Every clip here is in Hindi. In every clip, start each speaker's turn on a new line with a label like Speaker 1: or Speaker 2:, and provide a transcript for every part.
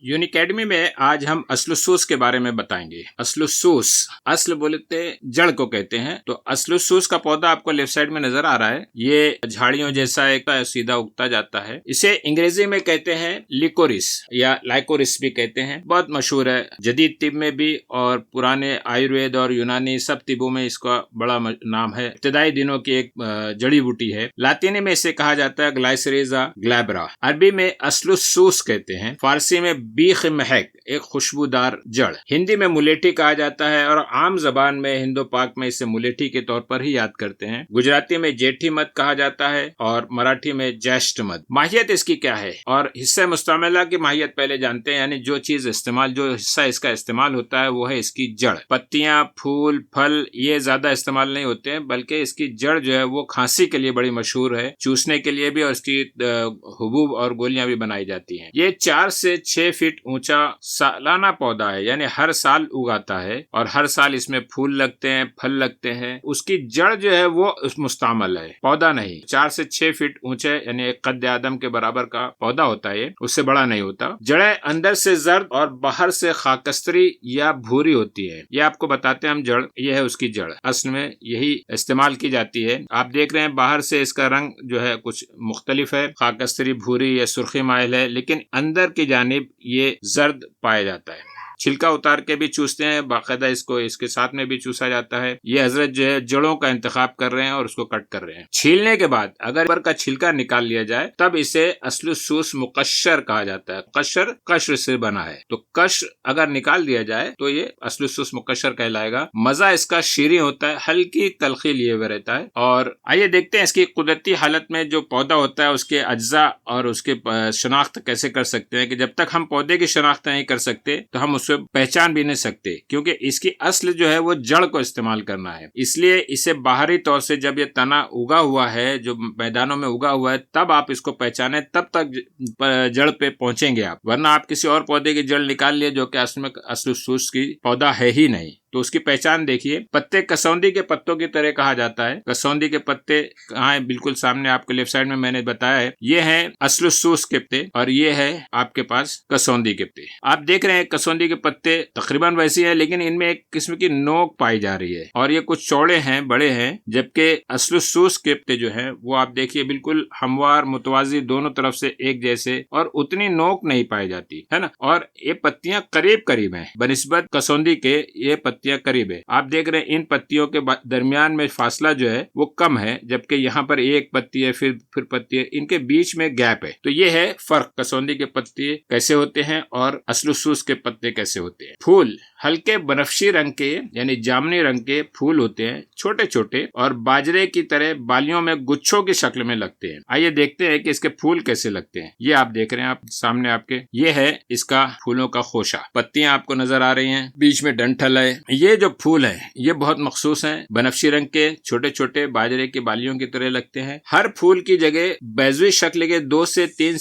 Speaker 1: यूनिकेडमी में आज हम अस्लुसूस के बारे में बताएंगे। अस्लुसूस अस्ल बोलते जड़ को कहते हैं। तो अस्लुसूस का पौधा आपको लेफ्ट साइड में नजर आ रहा है। ये झाड़ियों जैसा एक सीधा उगता जाता है। इसे अंग्रेजी में कहते हैं लिकोरिस या लाइकोरिस भी कहते हैं। बहुत मशहूर है जदीद तिब में भी और पुराने आयुर्वेद और यूनानी सब तिबों में इसका बड़ा नाम है। इब्तदाई दिनों की एक जड़ी बूटी है। लातीनी में इसे कहा जाता है ग्लाइसरेजा ग्लैब्रा। अरबी में अस्लुसूस कहते हैं। फारसी में बीख महक एक खुशबूदार जड़। हिंदी में मुलेठी कहा जाता है और आम जबान में हिंदो पाक में इसे मुलेठी के तौर पर ही याद करते हैं। गुजराती में जेठी मद कहा जाता है और मराठी में ज्येष्ठ मद। माहियत इसकी क्या है और हिस्सा मुस्तमिला की माहियत पहले जानते हैं। यानी जो हिस्सा इसका इस्तेमाल होता है वो है इसकी जड़। पत्तियां, फूल, फल ये ज्यादा इस्तेमाल नहीं होते हैं, बल्कि इसकी जड़ जो है वो खांसी के लिए बड़ी मशहूर है, चूसने के लिए भी, और इसकी हुबूब और गोलियां भी बनाई जाती हैं। ये 4 से 6 फीट ऊंचा सालाना पौधा है, यानी हर साल उगाता है और हर साल इसमें फूल लगते हैं, फल लगते हैं। उसकी जड़ जो है वो मुस्तामल है, पौधा नहीं। 4 से 6 फीट ऊंचे यानी एक कद आदम के बराबर का पौधा होता है, उससे बड़ा नहीं होता। जड़ें अंदर से जर्द और बाहर से खाकस्तरी या भूरी होती है। ये आपको बताते हैं हम जड़, ये है उसकी जड़। असल में यही इस्तेमाल की जाती है। आप देख रहे हैं बाहर से इसका रंग जो है कुछ मुख्तलिफ है, खाकस्तरी, भूरी या सुर्खी माइल है, लेकिन अंदर की जानिब ये जर्द पाया जाता है। छिलका उतार के भी चूसते हैं, बाकायदा इसको इसके साथ में भी चूसा जाता है। ये हजरत जो है जड़ों का इंतखाब कर रहे हैं और उसको कट कर रहे हैं। छीलने के बाद अगर ऊपर का छिलका निकाल लिया जाए तब इसे अस्लुसूस मुकश्शर कहा जाता है। कश्र कश्र से बना है, तो कश्र अगर निकाल दिया जाए तो ये अस्लुसूस मुकश्शर कहलाएगा। मजा इसका शीरी होता है, हल्की तलखी लिए हुए रहता है। और आइए देखते हैं इसकी कुदरती हालत में जो पौधा होता है उसके अज्जा और उसके शनाख्त कैसे कर सकते हैं। कि जब तक हम पौधे की शनाख्त नहीं कर सकते तो हम पहचान भी नहीं सकते, क्योंकि इसकी असल जो है वो जड़ को इस्तेमाल करना है। इसलिए इसे बाहरी तौर से जब ये तना उगा हुआ है, जो मैदानों में उगा हुआ है, तब आप इसको पहचाने, तब तक जड़ पे पहुंचेंगे आप। वरना आप किसी और पौधे की जड़ निकाल लिए जो कि असल में अस्लुसूस की पौधा है ही नहीं, तो उसकी पहचान देखिए। पत्ते कसौंदी के पत्तों की तरह कहा जाता है। कसौंदी के पत्ते कहाँ है? बिल्कुल सामने आपके लेफ्ट साइड में मैंने बताया है। ये है अस्लुसूस के पत्ते और ये है आपके पास कसौंदी के पत्ते। आप देख रहे हैं कसौंदी के पत्ते तकरीबन वैसी है, लेकिन इनमें एक किस्म की नोक पाई जा रही है और ये कुछ चौड़े हैं, बड़े हैं। जबकि अस्लुसूस के पत्ते जो है वो आप देखिए बिल्कुल हमवार, मुतवाजी, दोनों तरफ से एक जैसे, और उतनी नोक नहीं पाई जाती है ना। और ये पत्तियां करीब करीब है बनिस्बत कसौंदी के, ये पत्तियां करीब है। आप देख रहे हैं इन पत्तियों के दरमियान में फासला जो है वो कम है, जबकि यहाँ पर एक पत्ती है, फिर पत्ती है, इनके बीच में गैप है। तो ये है फर्क, कसौंदी के पत्ते कैसे होते हैं और अस्लुसूस के पत्ते कैसे होते हैं। फूल हल्के बनफशी रंग के यानी जामुनी रंग के फूल होते हैं, छोटे छोटे और बाजरे की तरह बालियों में गुच्छों की शक्ल में लगते हैं। आइए देखते हैं कि इसके फूल कैसे लगते हैं। ये आप देख रहे हैं आप सामने आपके, ये है इसका फूलों का खोशा। पत्तियां आपको नजर आ रही हैं, बीच में डंठल है। ये जो फूल है ये बहुत मखसूस है, बनफशी रंग के, छोटे छोटे बाजरे की बालियों की तरह लगते हैं। हर फूल की जगह बैजुई शक्ल के 2 से 3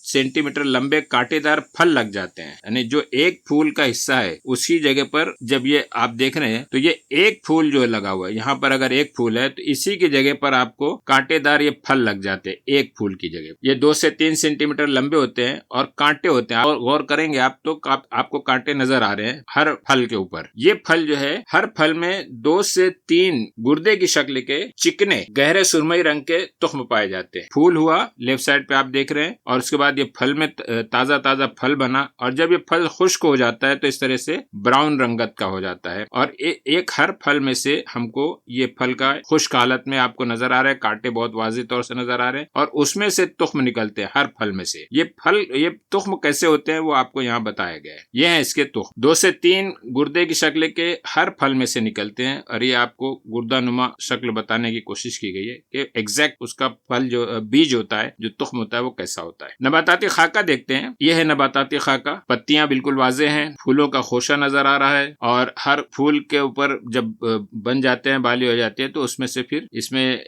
Speaker 1: सेंटीमीटर लंबे कांटेदार फल लग जाते हैं। यानी जो एक फूल का हिस्सा है उसकी जगह पर जब ये आप देख रहे हैं तो ये एक फूल जो लगा हुआ है, यहाँ पर अगर एक फूल है तो इसी की जगह पर आपको कांटेदार ये फल लग जाते हैं एक फूल की जगह। ये 2 से 3 सेंटीमीटर लंबे होते हैं और कांटे होते हैं। और गौर करेंगे आप तो आपको कांटे नजर आ रहे हैं हर फल के ऊपर। ये फल जो है हर फल में 2 से 3 गुर्दे की शक्ल के चिकने गहरे सुरमई रंग के तुख्म पाए जाते हैं। फूल हुआ लेफ्ट साइड पे आप देख रहे हैं, और उसके बाद ये फल में ताजा ताजा फल बना, और जब ये फल खुश्क हो जाता है तो इस तरह से ब्राउन रंगत का हो जाता है। और एक हर फल में से हमको ये फल का खुश्क हालत में आपको नजर आ रहा है, कांटे बहुत वाज़ेह तौर से नजर आ रहे हैं, और उसमें से तुख्म निकलते हैं हर फल में से। ये तुख्म कैसे होते हैं वो आपको यहाँ बताया गया है। ये है इसके तुख्म, 2 से 3 गुर्दे की शक्ल के हर फल में से निकलते हैं। और ये आपको गुर्दानुमा शक्ल बताने की कोशिश की गई है कि एग्जैक्ट उसका फल जो बीज होता है, जो तुख्म होता है, वो कैसा होता है। नबाताती खाका देखते हैं। यह है नबाताती खाका। पत्तियां बिल्कुल वाज़ेह हैं, फूलों का खोशा नजर आ रहा है, और हर फूल के ऊपर जब बन जाते हैं, बाली हो जाती है, तो उसमें से फिर इसमें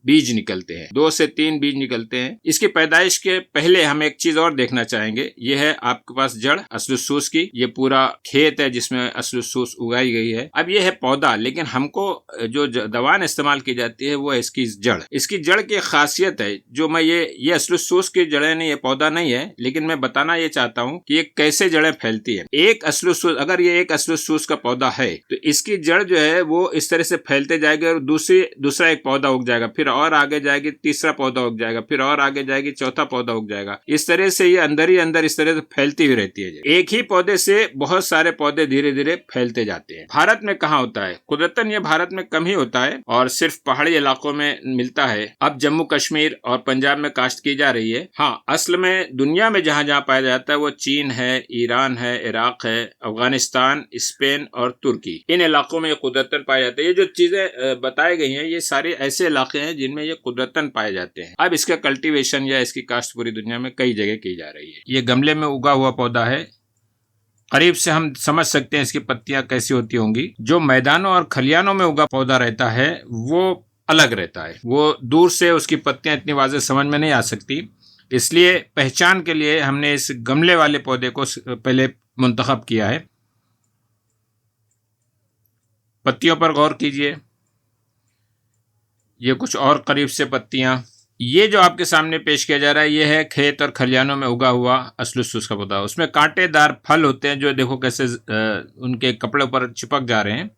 Speaker 1: बीज निकलते हैं। 2 से 3 बीज निकलते हैं। इसकी पैदाइश के पहले हम एक चीज और देखना चाहेंगे। ये है आपके पास जड़ अस्लुसूस की। ये पूरा खेत है जिसमें अस्लुसूस उगाई गई है। अब ये है पौधा, लेकिन हमको जो दवाएं इस्तेमाल की जाती है वो है इसकी जड़। इसकी जड़ की खासियत है, जो मैं ये अस्लुसूस की जड़ें नहीं, ये पौधा पौधा नहीं है, लेकिन मैं बताना ये चाहता हूँ कि ये कैसे जड़ें फैलती है। एक अस्लुसूस, अगर ये एक अस्लुसूस का पौधा है तो इसकी जड़ जो है वो इस तरह से फैलते जाएगी और दूसरा एक पौधा उग जाएगा, फिर और आगे जाएगी, तीसरा पौधा उग जाएगा, फिर और आगे जाएगी, चौथा पौधा उग जाएगा। इस तरह से ये अंदर ही अंदर इस तरह से फैलती हुई रहती है। एक ही पौधे से बहुत सारे पौधे धीरे धीरे फैलते जाते हैं। भारत में कहाँ होता है? कुदरतन ये भारत में कम ही होता है और सिर्फ पहाड़ी इलाकों में मिलता है। अब जम्मू कश्मीर और पंजाब में काश्त की जा रही है। हाँ, असल में दुनिया में जहाँ जहाँ पाया जाता है वो चीन है, ईरान है, इराक है, अफगानिस्तान, स्पेन और तुर्की, इन इलाकों में ये कुदरतन पाए जाते हैं। ये जो चीजें बताई गई हैं ये सारे ऐसे इलाके हैं जिनमें ये कुदरतन पाए जाते हैं। अब इसका कल्टीवेशन या इसकी काश्त पूरी दुनिया में कई जगह की जा रही है। ये गमले में उगा हुआ पौधा है। करीब से हम समझ सकते हैं इसकी पत्तियां कैसी होती होंगी। जो मैदानों और खलियानों में उगा पौधा रहता है वो अलग रहता है, वो दूर से उसकी पत्तियां इतनी वाज़ेह समझ में नहीं आ सकती, इसलिए पहचान के लिए हमने इस गमले वाले पौधे को पहले मुंतखब किया है। पत्तियों पर गौर कीजिए, ये कुछ और करीब से पत्तियां। ये जो आपके सामने पेश किया जा रहा है ये है खेत और खलियानों में उगा हुआ अस्लुसूस का पौधा। उसमें कांटेदार फल होते हैं जो देखो कैसे उनके कपड़ों पर चिपक जा रहे हैं।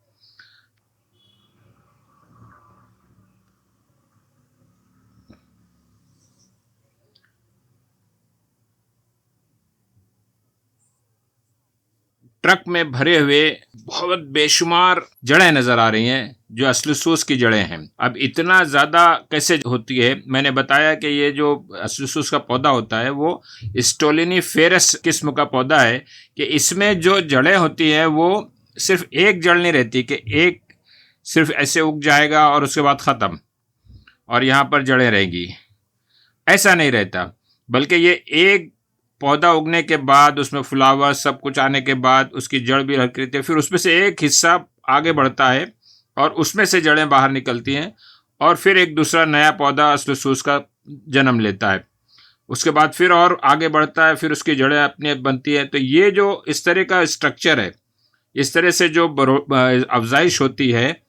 Speaker 1: ट्रक में भरे हुए बहुत बेशुमार जड़ें नजर आ रही हैं जो अस्लुसूस की जड़ें हैं। अब इतना ज़्यादा कैसे होती है? मैंने बताया कि ये जो अस्लुसूस का पौधा होता है वो स्टोलिनीफेरस किस्म का पौधा है कि इसमें जो जड़ें होती हैं वो सिर्फ एक जड़ नहीं रहती कि एक सिर्फ ऐसे उग जाएगा और उसके बाद ख़त्म और यहाँ पर जड़ें रहेंगी, ऐसा नहीं रहता। बल्कि ये एक पौधा उगने के बाद उसमें फ्लावर सब कुछ आने के बाद उसकी जड़ भी रखी रहती है, फिर उसमें से एक हिस्सा आगे बढ़ता है और उसमें से जड़ें बाहर निकलती हैं और फिर एक दूसरा नया पौधा अस्लुसूस का जन्म लेता है। उसके बाद फिर और आगे बढ़ता है, फिर उसकी जड़ें अपनी बनती है। तो ये जो इस तरह का स्ट्रक्चर है, इस तरह से जो अफजाइश होती है,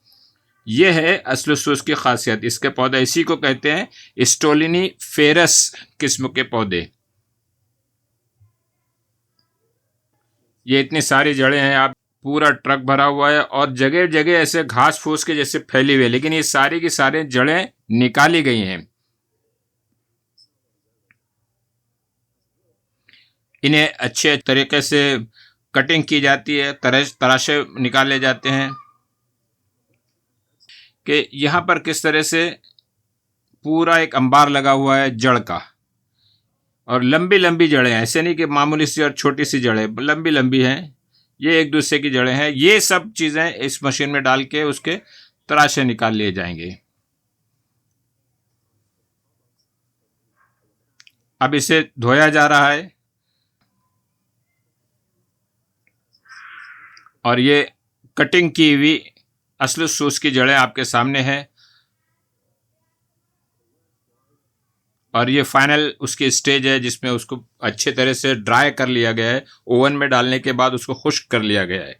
Speaker 1: ये है अस्लुसूस की खासियत। इसके पौधे इसी को कहते हैं स्टोलिनीफेरस किस्म के पौधे। ये इतनी सारी जड़ें हैं, आप पूरा ट्रक भरा हुआ है और जगह जगह ऐसे घास फूस के जैसे फैली हुई है, लेकिन ये सारी की सारी जड़ें निकाली गई हैं। इन्हें अच्छे तरीके से कटिंग की जाती है, तराशे निकाले जाते हैं कि यहाँ पर किस तरह से पूरा एक अंबार लगा हुआ है जड़ का और लंबी लंबी जड़ें, ऐसे नहीं कि मामूली सी और छोटी सी जड़ें, लंबी लंबी हैं। ये एक दूसरे की जड़ें हैं। ये सब चीज़ें इस मशीन में डाल के उसके तराशे निकाल लिए जाएंगे। अब इसे धोया जा रहा है और ये कटिंग की हुई अस्लुसूस की जड़ें आपके सामने हैं और ये फाइनल उसकी स्टेज है जिसमें उसको अच्छे तरह से ड्राई कर लिया गया है। ओवन में डालने के बाद उसको खुश्क कर लिया गया है।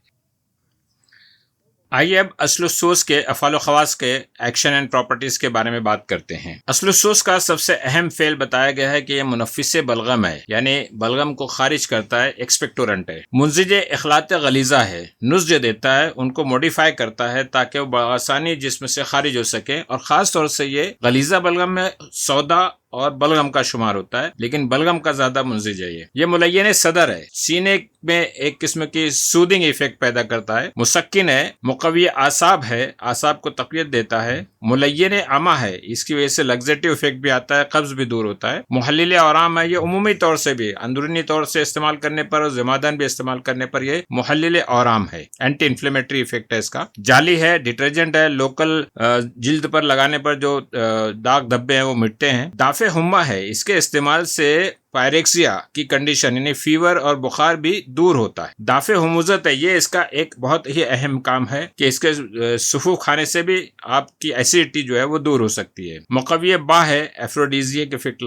Speaker 1: आइए अब अस्लुसूस के अफ़ाल ख़वास के एक्शन एंड प्रॉपर्टीज़ के बारे में बात करते हैं। अस्लुसूस का सबसे अहम फेल बताया गया है कि यह मुनफ़िस बलगम है, यानी बलगम को खारिज करता है, एक्सपेक्टोरेंट है। मुंज़िज इख़लात गलीज़ा है, नुज़्ज देता है, उनको मॉडिफाई करता है ताकि वो बआसानी जिस्म से खारिज हो सके। और ख़ास तौर से ये गलीज़ा बलगम में सौदा और बलगम का शुमार होता है, लेकिन बलगम का ज्यादा मुंजिज है। ये मुलय्यन सदर है, सीने में एक किस्म की सूदिंग इफेक्ट पैदा करता है। मुसक्किन है, मुकव्वी आसाब है, आसाब को तक़वियत देता है। मुलय्यन आमा है, इसकी वजह से लग्जेटिव इफेक्ट भी आता है, कब्ज भी दूर होता है। मुहल्लिल औराम है, ये उमूमी तौर से भी अंदरूनी तौर से इस्तेमाल करने पर और ज़मादान भी इस्तेमाल करने पर ये मुहल्लिल औराम है, एंटी इन्फ्लेमेटरी इफेक्ट है इसका। जाली है, डिटर्जेंट है, लोकल जिल्द पर लगाने पर जो दाग धब्बे हैं वो मिटते हैं। दाफे हुम्मा है, इसके इस्तेमाल से पायरेक्सिया की कंडीशन यानी फीवर और बुखार भी दूर होता है। दाफे हुमूजत है, ये इसका एक बहुत ही अहम काम है कि इसके सुफू खाने से भी आपकी एसिडिटी जो है वो दूर हो सकती है। मुकव्वी बा है, एफ्रोडीजियक इफेक्ट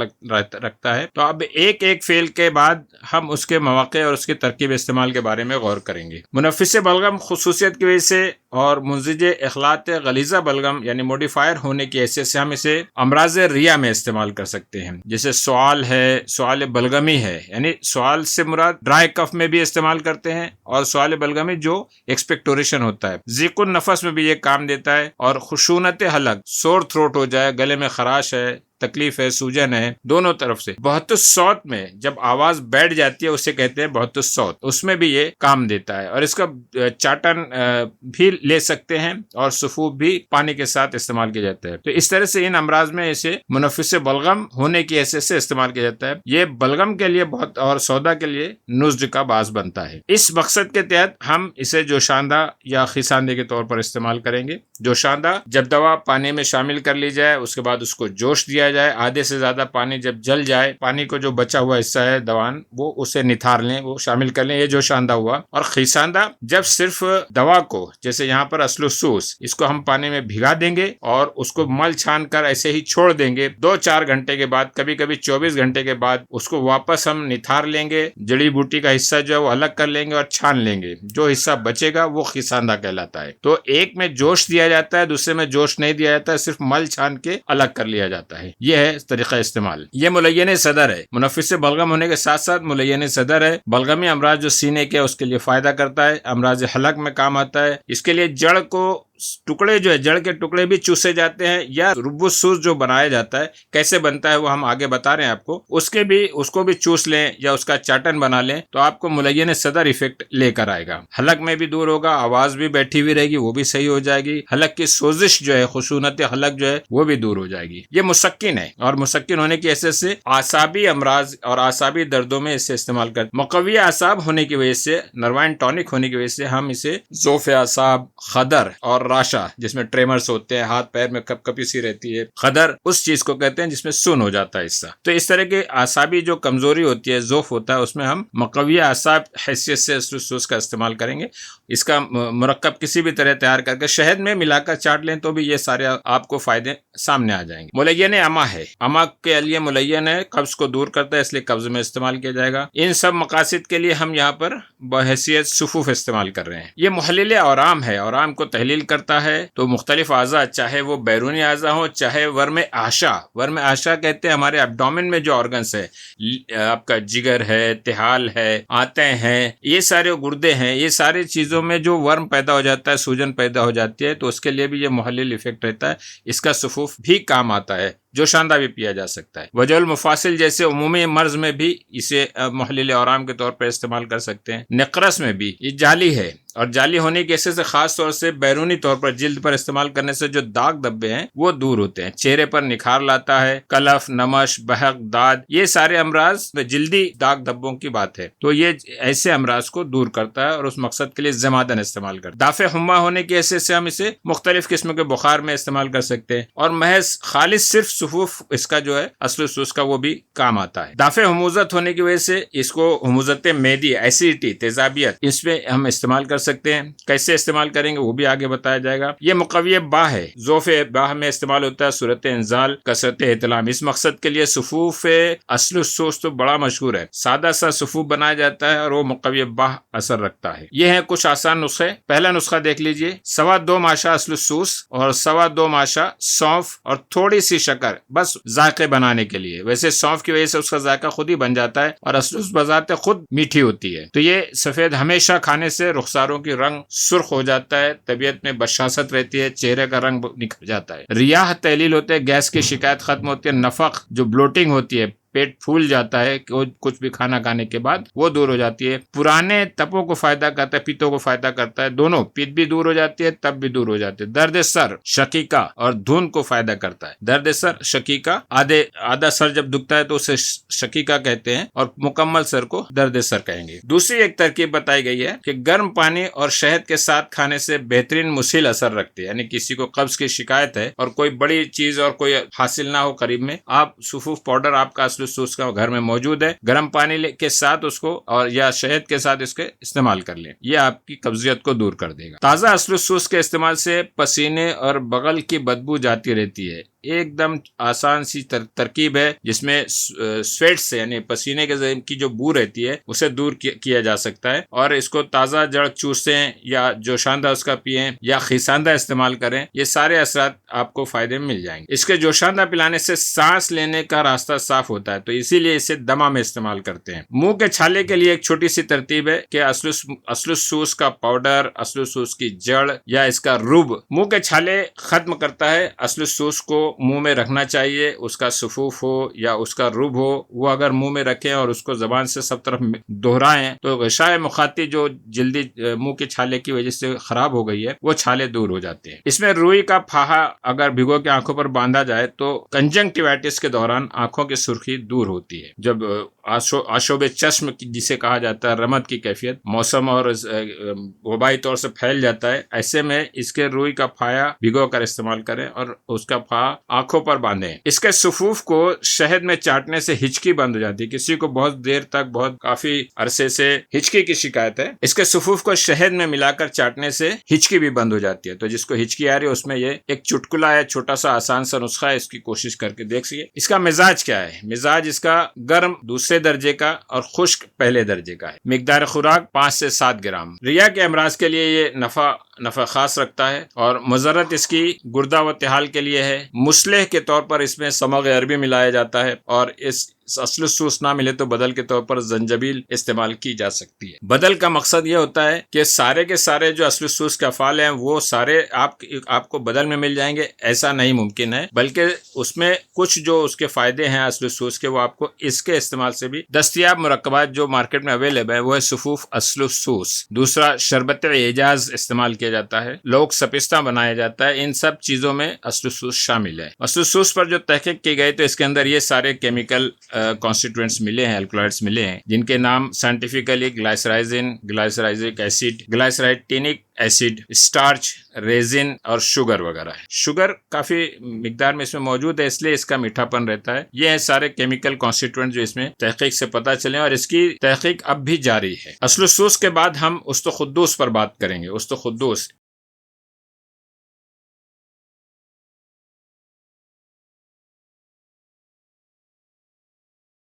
Speaker 1: रखता है। तो अब एक एक फेल के बाद हम उसके मौके और उसके तरकीब इस्तेमाल के बारे में गौर करेंगे। मुनफ़िस बलगम खुसूसियत की वजह से और मुंज़िज इख़लात गलीज़ा बलगम यानी मॉडिफायर होने की हैसियत से हम इसे अमराज़ रिया में इस्तेमाल कर सकते हैं। जैसे सवाल है, सवाल सवाल बलगमी है, यानी सवाल से मुराद ड्राई कफ में भी इस्तेमाल करते हैं और सवाल बलगमी जो एक्सपेक्टोरेशन होता है। ज़ीक़ुन नफस में भी ये काम देता है। और खुशूनत हलक, सोर थ्रोट हो जाए, गले में खराश है, तकलीफ है, सूजन है, दोनों तरफ से। बहुत सौत में जब आवाज बैठ जाती है उसे कहते हैं बहुत सौत, उसमें भी ये काम देता है। और इसका चाटन भी ले सकते हैं और सफूफ भी पानी के साथ इस्तेमाल किया जाता है। तो इस तरह से इन अमराज में इसे मुनफ़िस बलगम होने की हैसियत से इस्तेमाल किया जाता है। ये बलगम के लिए बहुत और सौदा के लिए नुज़्र का बास बनता है। इस मकसद के तहत हम इसे जोशांदा या खिसांदे के तौर पर इस्तेमाल करेंगे। जोशांदा, जब दवा पानी में शामिल कर ली जाए उसके बाद उसको जोश दिया जाए, आधे से ज्यादा पानी जब जल जाए, पानी को जो बचा हुआ हिस्सा है दवान वो उसे निथार लें, वो शामिल कर लें, ये जोशांदा हुआ। और खिसांदा, जब सिर्फ दवा को, जैसे यहाँ पर असलुसूस, इसको हम पानी में भिगा देंगे और उसको मल छान कर ऐसे ही छोड़ देंगे। 2-4 घंटे के बाद, कभी कभी 24 घंटे के बाद उसको वापस हम निथार लेंगे, जड़ी बूटी का हिस्सा जो है वो अलग कर लेंगे और छान लेंगे। जो हिस्सा बचेगा वो खिसांदा कहलाता है। तो एक में जोश दिया जाता है, दूसरे में जोश नहीं दिया जाता है, सिर्फ मल छान के अलग कर लिया जाता है। यह है तरीका इस्तेमाल। ये मुलय्यन सदर है, मुनफ़िस बलगम होने के साथ साथ मुलय्यन सदर है। बलगमी अमराज जो सीने के उसके लिए फायदा करता है, अमराज हलक में काम आता है। इसके लिए जड़ को टुकड़े जो है, जड़ के टुकड़े भी चूसे जाते हैं, या रुब्बुसूस जो बनाया जाता है, कैसे बनता है वो हम आगे बता रहे हैं आपको, उसको भी चूस लें या उसका चाटन बना लें तो आपको मुलय्यन सदर इफेक्ट लेकर आएगा। हलक में भी दूर होगा, आवाज भी बैठी हुई रहेगी, वो भी सही हो जाएगी। हलक की सोजिश जो है, खुशूनत हलक जो है वो भी दूर हो जाएगी। ये मुसक्किन है और मुसक्किन होने की हैसियत से आसाबी अमराज और आसाबी दर्दों में इसे इस्तेमाल कर, मुक़व्वी आसाब होने की वजह से, नर्वाइन टॉनिक होने की वजह से हम इसे ज़ोफ़ आसाब, खदर और राशा, जिसमें ट्रेमर्स होते हैं, हाथ पैर में कपकपी सी रहती है, खदर उस चीज को कहते हैं जिसमें सुन हो जाता है हिस्सा। तो इस तरह के आसाबी जो कमजोरी होती है, ज़ोफ होता है, उसमें हम मुक़व्वी आसाब हैसियत से असलुसूस का इस्तेमाल करेंगे। इसका मुरक्कब किसी भी तरह तैयार करके शहद में मिलाकर चाट लें तो भी ये सारे आपको फायदे सामने आ जाएंगे। मुलय्यन अमा है, अमा के लिए मुलय्यन है, कब्ज को दूर करता है, इसलिए कब्ज में इस्तेमाल किया जाएगा। इन सब मकासद के लिए हम यहाँ पर बहैसियत सुफूफ इस्तेमाल कर रहे हैं। ये मुहल्लिल औराम है, औराम को तहलील करता है। तो मुख्तलिफ आज़ा, चाहे वो बैरूनी आज़ा हो, चाहे वर्म आशा कहते हैं हमारे एब्डोमेन में जो ऑर्गन्स है, आपका जिगर है, तिहाल है, आंतें हैं, ये सारे गुर्दे हैं, ये सारी चीज़ों में जो वर्म पैदा हो जाता है, सूजन पैदा हो जाती है, तो उसके लिए भी ये मुहल्लिल इफेक्ट रहता है। इसका सुफूफ भी काम आता है। जोशांदा भी पिया जा सकता है। वजहुल मुफासिल जैसे उमूमी मर्ज में भी इसे मुहल्लिल औराम के तौर पर इस्तेमाल कर सकते हैं। नक़रस में भी ये जाली है, और जाली होने की हैसियत से खास तौर से बैरूनी तौर पर जिल्द पर इस्तेमाल करने से जो दाग धब्बे हैं वो दूर होते हैं, चेहरे पर निखार लाता है। कलफ, नमश, बहक, दाद, ये सारे अमराज जिल्दी दाग धब्बों की बात है, तो ये ऐसे अमराज को दूर करता है और उस मकसद के लिए ज़मादन इस्तेमाल करता है। दाफ़े हुम्मा होने की हैसियत से हम इसे मुख्तलिफ किस्म के बुखार में इस्तेमाल कर सकते हैं, और महज खालिस सिर्फ सुफूफ इसका जो है असलुसूस का वो भी काम आता है। दाफ़े हुमूजत होने की वजह से इसको हुमूजत मेदी, एसिडिटी, तेजाबियत, इसमें हम इस्तेमाल कर सकते हैं। कैसे इस्तेमाल करेंगे वो भी आगे बताया जाएगा। ये मुक़व्वी बाह है, ज़ोफ़े बाह में इस्तेमाल होता है, सूरत इंजाल, कसरत एहतलाम। इस मकसद के लिए सुफूफ असलुसूस तो बड़ा मशहूर है, सादा सा सुफूफ बनाया जाता है और वो मुक़व्वी बाह असर रखता है। ये है कुछ आसान नुस्खे। पहला नुस्खा देख लीजिए, 2.25 माशा असलुसूस और 2.25 माशा सौंफ और थोड़ी सी शक्कर, बस जायके बनाने के लिए। वैसे सौंफ की वजह से उसका जायका खुद ही बन जाता है और असलुस बजाते खुद मीठी होती है। तो ये सफेद हमेशा खाने से रुखसारों की रंग सुर्ख हो जाता है, तबीयत में बशासत रहती है, चेहरे का रंग निखर जाता है, रियाह तहलील होते हैं, गैस की शिकायत खत्म होती है, नफक जो ब्लोटिंग होती है, पेट फूल जाता है कुछ भी खाना खाने के बाद, वो दूर हो जाती है। पुराने तपों को फायदा करता है, पित्तों को फायदा करता है, दोनों, पित्त भी दूर हो जाती है, तप भी दूर हो जाती है। दर्द सर, शकीका और धुन को फायदा करता है। दर्द सर, शकीका, आधा सर जब दुखता है तो उसे शकीका कहते हैं और मुकम्मल सर को दर्द सर कहेंगे। दूसरी एक तरकीब बताई गई है कि गर्म पानी और शहद के साथ खाने से बेहतरीन मुसील असर रखती है। यानी किसी को कब्ज की शिकायत है और कोई बड़ी चीज और कोई हासिल ना हो करीब में, आप सुफूफ पाउडर आपका असलुसूस का घर में मौजूद है, गर्म पानी के साथ उसको और या शहद के साथ इसके इस्तेमाल कर लें, यह आपकी कब्जियत को दूर कर देगा। ताज़ा असलुसूस के इस्तेमाल से पसीने और बगल की बदबू जाती रहती है, एकदम आसान सी तरकीब है जिसमें स्वेट से यानी पसीने के की जो बू रहती है उसे दूर किया जा सकता है। और इसको ताज़ा जड़ चूसें या जोशांदा उसका पिएं या खिसांदा इस्तेमाल करें, ये सारे असरात आपको फायदे में मिल जाएंगे। इसके जोशांदा पिलाने से सांस लेने का रास्ता साफ होता है, तो इसीलिए इसे दमा में इस्तेमाल करते हैं। मुंह के छाले के लिए एक छोटी सी तरतीब है कि असलूसूस का पाउडर, असलूसूस की जड़ या इसका रूब मुंह के छाले खत्म करता है। असलूसूस को मुंह में रखना चाहिए, उसका सफूफ हो या उसका रूब हो, वो अगर मुंह में रखें और उसको जबान से सब तरफ दोहराएं तो गशाए मुखाती जो जल्दी मुंह के छाले की वजह से खराब हो गई है वो छाले दूर हो जाते हैं। इसमें रुई का फाहा अगर भिगो के आंखों पर बांधा जाए तो कंजंक्टिवाइटिस के दौरान आंखों की सुर्खी दूर होती है। जब आशोब चश्म जिसे कहा जाता है, रमद की कैफियत मौसम और वबाई तौर से फैल जाता है, ऐसे में इसके रुई का फाया भिगो कर इस्तेमाल करें और उसका फाहा आंखों पर बांधें। इसके सफूफ को शहद में चाटने से हिचकी बंद हो जाती है। किसी को बहुत देर तक, बहुत काफी अरसे से हिचकी की शिकायत है, इसके सफूफ को शहद में मिलाकर चाटने से हिचकी भी बंद हो जाती है। तो जिसको हिचकी आ रही है उसमें ये एक चुटकुला है, छोटा सा आसान सा नुस्खा है, इसकी कोशिश करके देखिए। इसका मिजाज क्या है? मिजाज इसका गर्म दूसरे दर्जे का और खुश्क पहले दर्जे का है। मिकदार खुराक 5 से 7 ग्राम। रिया के अमराज के लिए ये नफा खास रखता है और मुजरत इसकी गुर्दा व तिहाल के लिए है। मुस्लेह के तौर पर इसमें समग अरबी मिलाया जाता है और इस असलूसूस ना मिले तो बदल के तौर पर जंजबील इस्तेमाल की जा सकती है। बदल का मकसद ये होता है कि सारे के सारे जो असलूसूस के अफ़ाल हैं वो सारे आपको बदल में मिल जाएंगे, ऐसा नहीं मुमकिन है, बल्कि उसमें कुछ जो उसके फायदे हैं असलूसूस के वो आपको इसके इस्तेमाल से भी दस्तयाब मुरक्कबात जो मार्केट में अवेलेबल है वो है सफूफ असलूसूस। दूसरा शरबत एजाज इस्तेमाल किया जाता है, लोग सपिस्ता बनाया जाता है, इन सब चीजों में असलूसूस शामिल है। असलूसूस पर जो तहकीक की गई तो इसके अंदर ये सारे केमिकल कॉन्स्टिट्यूएंट्स मिले हैं, अल्कलॉइड्स मिले हैं, जिनके नाम scientifically glycyrrhizin, glycyrrhizic acid, glycyrrhetinic acid, starch, resin और शुगर वगैरह है। शुगर काफी मिकदार में इसमें मौजूद है, इसलिए इसका मीठापन रहता है। ये है सारे केमिकल कॉन्स्टिट्यूएंट जो इसमें तहकीक से पता चले और इसकी तहकीक अब भी जारी है। असलूसूस के बाद हम उस्तुखुद्दूस पर बात करेंगे। उस्तुखुद्दूस